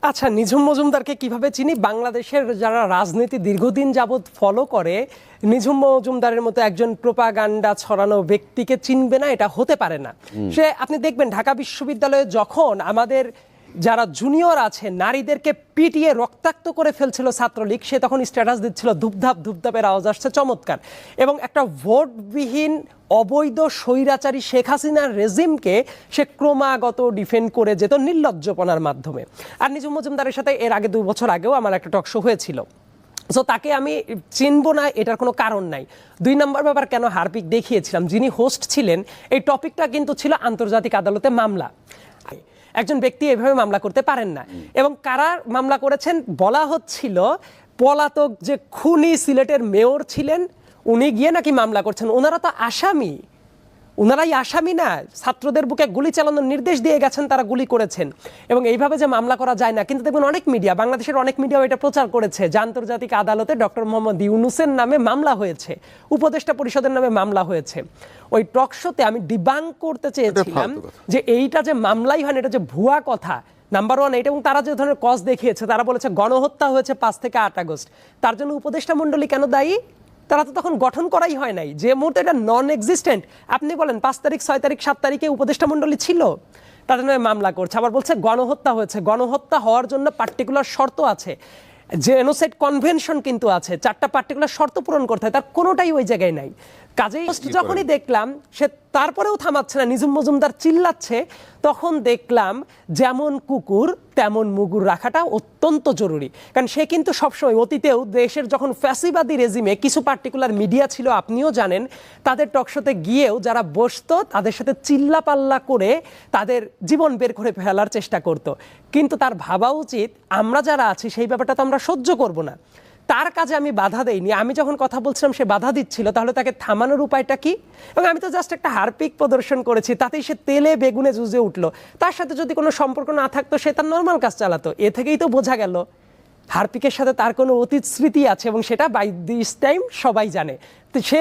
আচ্ছা, নিঝুম মজুমদারকে কিভাবে চিনি? বাংলাদেশের যারা রাজনীতি দীর্ঘদিন যাবৎ ফলো করে, নিঝুম মজুমদারের মতো একজন প্রোপাগান্ডা ছড়ানো ব্যক্তিকে চিনবে না, এটা হতে পারে না। সে আপনি দেখবেন ঢাকা বিশ্ববিদ্যালয়ে যখন আমাদের যারা জুনিয়র আছে নারীদেরকে পিটিয়ে রক্তাক্ত করে ফেলছিল ছাত্রলীগ, সে তখন স্ট্যাটাস দিচ্ছিল ধুপধাপ ধুপধাপের আওয়াজ আসছে, চমৎকার। এবং একটা ভোটবিহীন অবৈধ স্বৈরাচারী শেখ হাসিনার রেজিমকে সে ক্রমাগত ডিফেন্ড করে যেত নির্লজ্জপনার মাধ্যমে। আর নিঝুম মজুমদারের সাথে এর আগে 2 বছর আগেও আমার একটা টক শো হয়েছিল। সো তাকে আমি চিনবো না এটার কোনো কারণ নাই। 2 নম্বর ব্যাপার, কেন হারপিক দেখিয়েছিলাম, যিনি হোস্ট ছিলেন এই টপিকটা কিন্তু ছিল আন্তর্জাতিক আদালতে মামলা। একজন ব্যক্তি এভাবে মামলা করতে পারেন না। এবং কারা মামলা করেছেন বলা হচ্ছিল, পলাতক যে খুনি সিলেটের মেয়র ছিলেন উনি গিয়ে নাকি মামলা করছেন। ওনারা তো আসামি, ওনারাই আসামি না? ছাত্রদের বুকে গুলি চালানোর নির্দেশ দিয়ে গেছেন, তারা গুলি করেছেন। এবং এইভাবে যে মামলা করা যায় না, কিন্তু দেখবেন অনেক মিডিয়া, বাংলাদেশের অনেক মিডিয়াও এটা প্রচার করেছে যে আন্তর্জাতিক আদালতে ডক্টর মোহাম্মদ ইউনূসের নামে মামলা হয়েছে, উপদেষ্টা পরিষদের নামে মামলা হয়েছে। ওই টক শোতে আমি ডিবাঙ্ক করতে চেয়েছিলাম যে এইটা যে মামলাই হয় না, এটা যে ভুয়া কথা, নাম্বার 1 এটা। এবং তারা যে ধরনের কজ দেখিয়েছে, তারা বলেছে গণহত্যা হয়েছে 5 থেকে 8 আগস্ট, তার জন্য উপদেষ্টা মণ্ডলী কেন দায়ী? তারা তো তখন গঠন করাই হয় নাই, যে মুহূর্তে এটা নন এক্সিস্টেন্ট। আপনি বলেন 5 তারিখ 6 তারিখ 7 তারিখে উপদেষ্টা মণ্ডলী ছিল, তাদের নামে মামলা করছে, আবার বলছে গণহত্যা হয়েছে। গণহত্যা হওয়ার জন্য পার্টিকুলার শর্ত আছে, জেনোসাইড কনভেনশন কিন্তু আছে, 4টা পার্টিকুলার শর্ত পূরণ করতে হয়, তার কোনোটাই ওই জায়গায় নাই। কাজেই যখনই দেখলাম সে তারপরেও থামাচ্ছে না, নিঝুম মজুমদার চিল্লাচ্ছে, তখন দেখলাম যেমন কুকুর তেমন মুগুর রাখাটা অত্যন্ত জরুরি। কারণ সে কিন্তু সবসময় অতীতেও দেশের যখন ফ্যাসিবাদী রেজিমে কিছু পার্টিকুলার মিডিয়া ছিল, আপনিও জানেন, তাদের টকশোতে গিয়েও যারা বসতো তাদের সাথে চিল্লা পাল্লা করে তাদের জীবন বের করে ফেলার চেষ্টা করত। কিন্তু তার ভাবা উচিত আমরা যারা আছি সেই ব্যাপারটা তো আমরা সহ্য করব না। তার কাজে আমি বাধা দেইনি, আমি যখন কথা বলছিলাম সে বাধা দিচ্ছিল, তাহলে তাকে থামানোর উপায়টা কি? এবং আমি তো জাস্ট একটা হারপিক প্রদর্শন করেছি, তাতেই সে তেলে বেগুনে জুজে উঠলো। তার সাথে যদি কোনো সম্পর্ক না থাকতো সে তার নর্মাল কাজ চালাতো। এ থেকেই তো বোঝা গেল হারপিকের সাথে তার কোনো অতীত স্মৃতি আছে, এবং সেটা বাই দিস টাইম সবাই জানে। তো সে